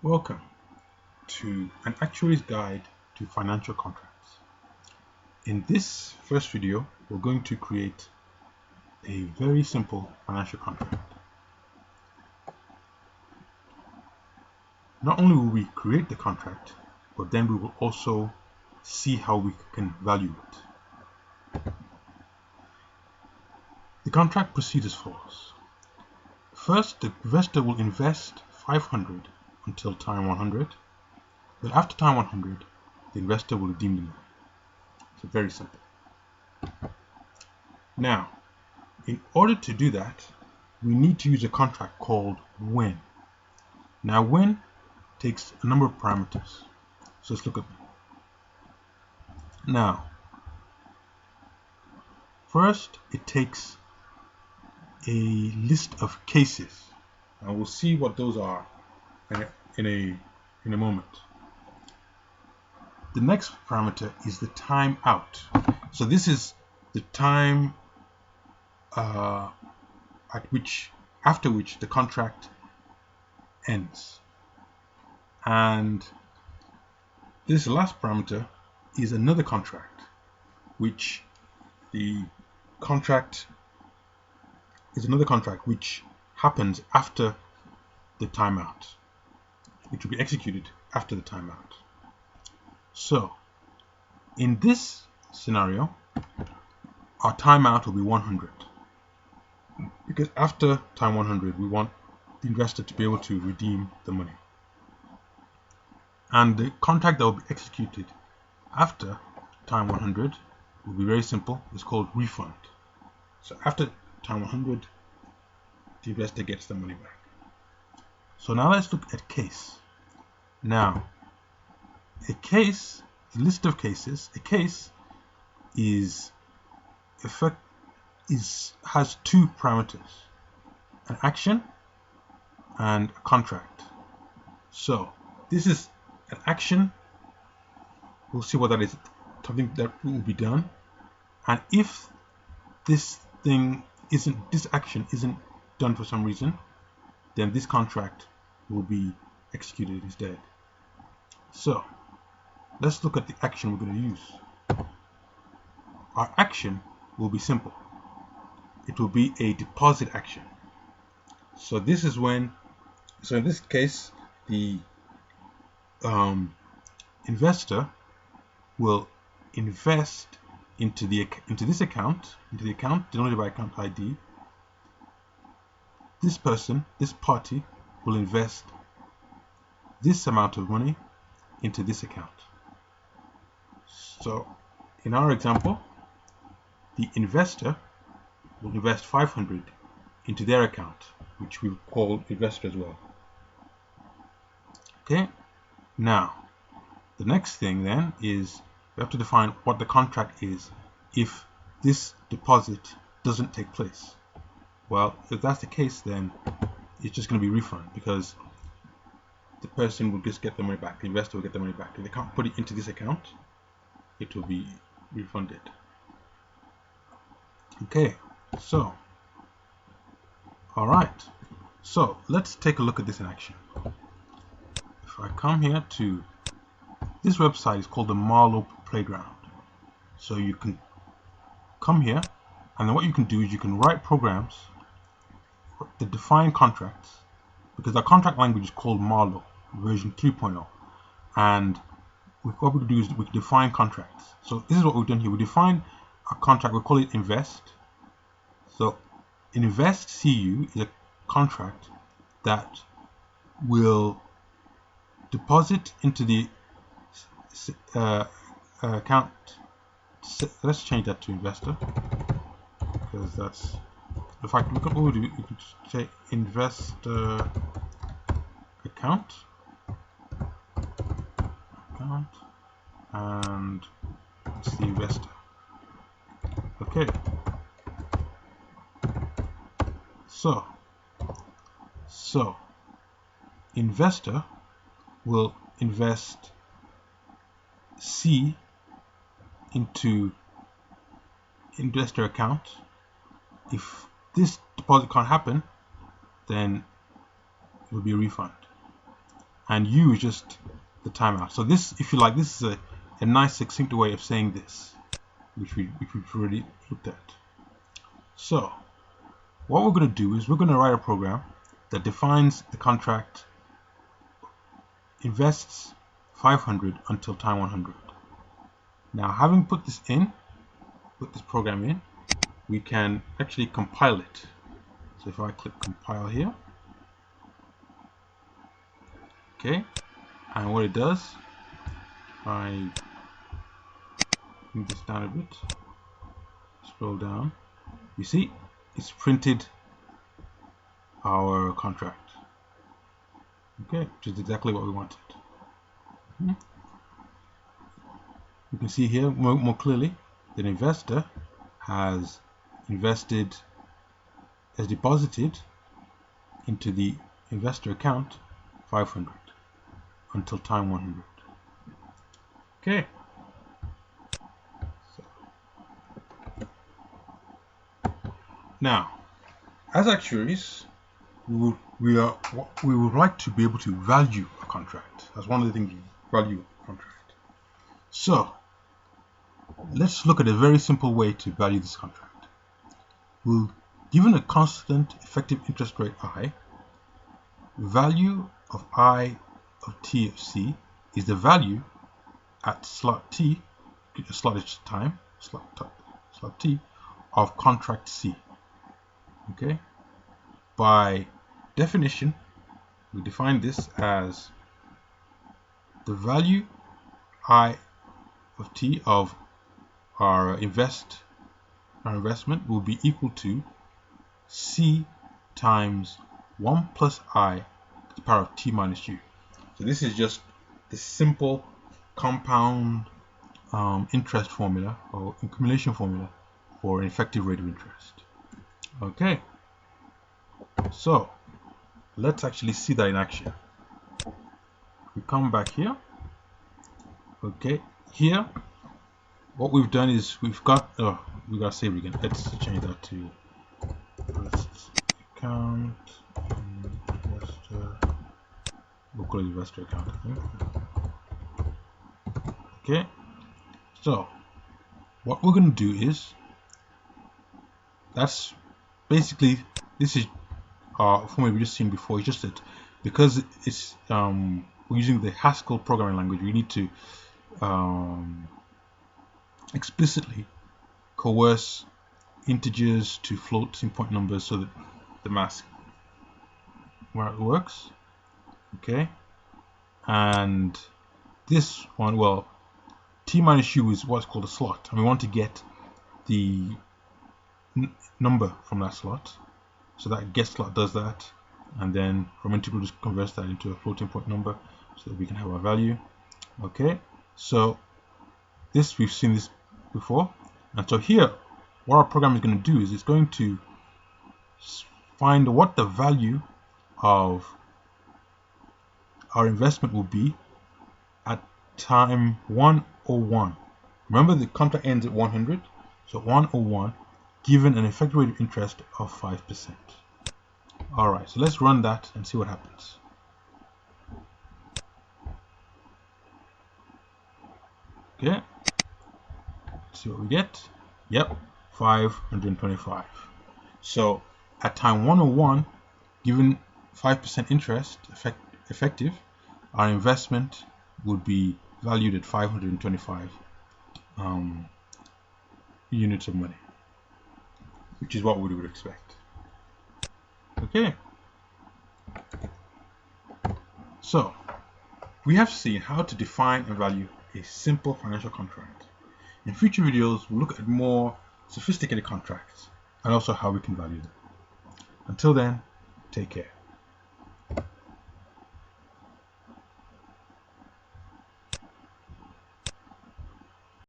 Welcome to an actuary's guide to financial contracts. In this first video, we're going to create a very simple financial contract. Not only will we create the contract, but then we will also see how we can value it. The contract proceeds as follows. First, the investor will invest 500 until time 100. Then after time 100, the investor will redeem the money. So very simple. Now, in order to do that, we need to use a contract called when. Now, when takes a number of parameters. So let's look at them. Now, first it takes a list of cases, and we'll see what those are in a moment. The next parameter is the time out. So this is the time after which the contract ends. And this last parameter is another contract, which which happens after the timeout, which will be executed after the timeout. So in this scenario, our timeout will be 100, because after time 100 we want the investor to be able to redeem the money. And the contract that will be executed after time 100 will be very simple. It's called refund. So after time 100, the investor gets the money back. So now let's look at case. Now, a case, the list of cases, a case has two parameters: an action and a contract. So this is an action. We'll see what that is. Something that will be done, and if this action isn't done for some reason, then this contract will be executed instead. So let's look at the action we're going to use. Our action will be simple. It will be a deposit action. So this is when, in this case, the investor will invest into the account denoted by account ID. This party will invest this amount of money into this account. So in our example, the investor will invest 500 into their account, which we call investor as well. Okay, now the next thing then is we have to define what the contract is if this deposit doesn't take place. Well, if that's the case, then it's just going to be refund, because the person will just get the money back. The investor will get the money back. If they can't put it into this account, it will be refunded. Okay, so alright, so let's take a look at this in action. If I come here to this website, is called the Marlowe Playground. So you can come here, and then what you can do is you can write programs that define contracts, because our contract language is called Marlowe version 3.0, and what we can do is we can define contracts. So this is what we've done here. We define a contract, we call it invest. So invest CU is a contract that will deposit into the account. Let's change that to investor, because that's the fact. Look at what we do. You can say investor account, and it's the investor. Okay, so investor will invest C into investor account. If this deposit can't happen, then it will be a refund. and U is just the timeout. So this, if you like, this is a nice succinct way of saying this, which we've already looked at. So what we're going to do is we're going to write a program that defines the contract, invests 500 until time 100. Now, having put this program in, we can actually compile it. So if I click compile here, okay, and what it does, I move this down a bit, scroll down, you see it's printed our contract, okay, which is exactly what we wanted. You can see here more clearly that the investor has deposited into the investor account 500 until time 100. Okay. So, now, as actuaries, we would like to be able to value a contract. That's one of the things we value a contract. So let's look at a very simple way to value this contract. Given a constant effective interest rate I, value of I of t of c is the value at slot t, slot is time, slot t of contract C. Okay. By definition, we define this as the value I of t of our investment will be equal to C times 1 plus I to the power of t minus u. So this is just the simple compound interest formula or accumulation formula for an effective rate of interest. Okay, so let's actually see that in action. We come back here. Okay, here what we've done is we got save again. Let's change that to first account investor, local investor account, I think. Okay, so what we're going to do is, that's basically, this is formula we just seen before. It's just that because it's we're using the Haskell programming language, we need to explicitly coerce integers to floating point numbers so that the math works. Okay, and this one, well, t minus u is what's called a slot, and we want to get the number from that slot. So that get slot does that, and then from integral just converts that into a floating point number so that we can have our value. Okay, so this, we've seen this before, and so here what our program is going to do is it's going to find what the value of our investment will be at time 101. Remember, the contract ends at 100, so 101 given an effective rate of interest of 5%. Alright, so let's run that and see what happens. Okay, let's see what we get. Yep, 525. So at time 101, given 5% interest effective, our investment would be valued at 525 units of money, which is what we would expect. Okay, so we have seen how to define and value a simple financial contract. In future videos, we'll look at more sophisticated contracts and also how we can value them. Until then, take care.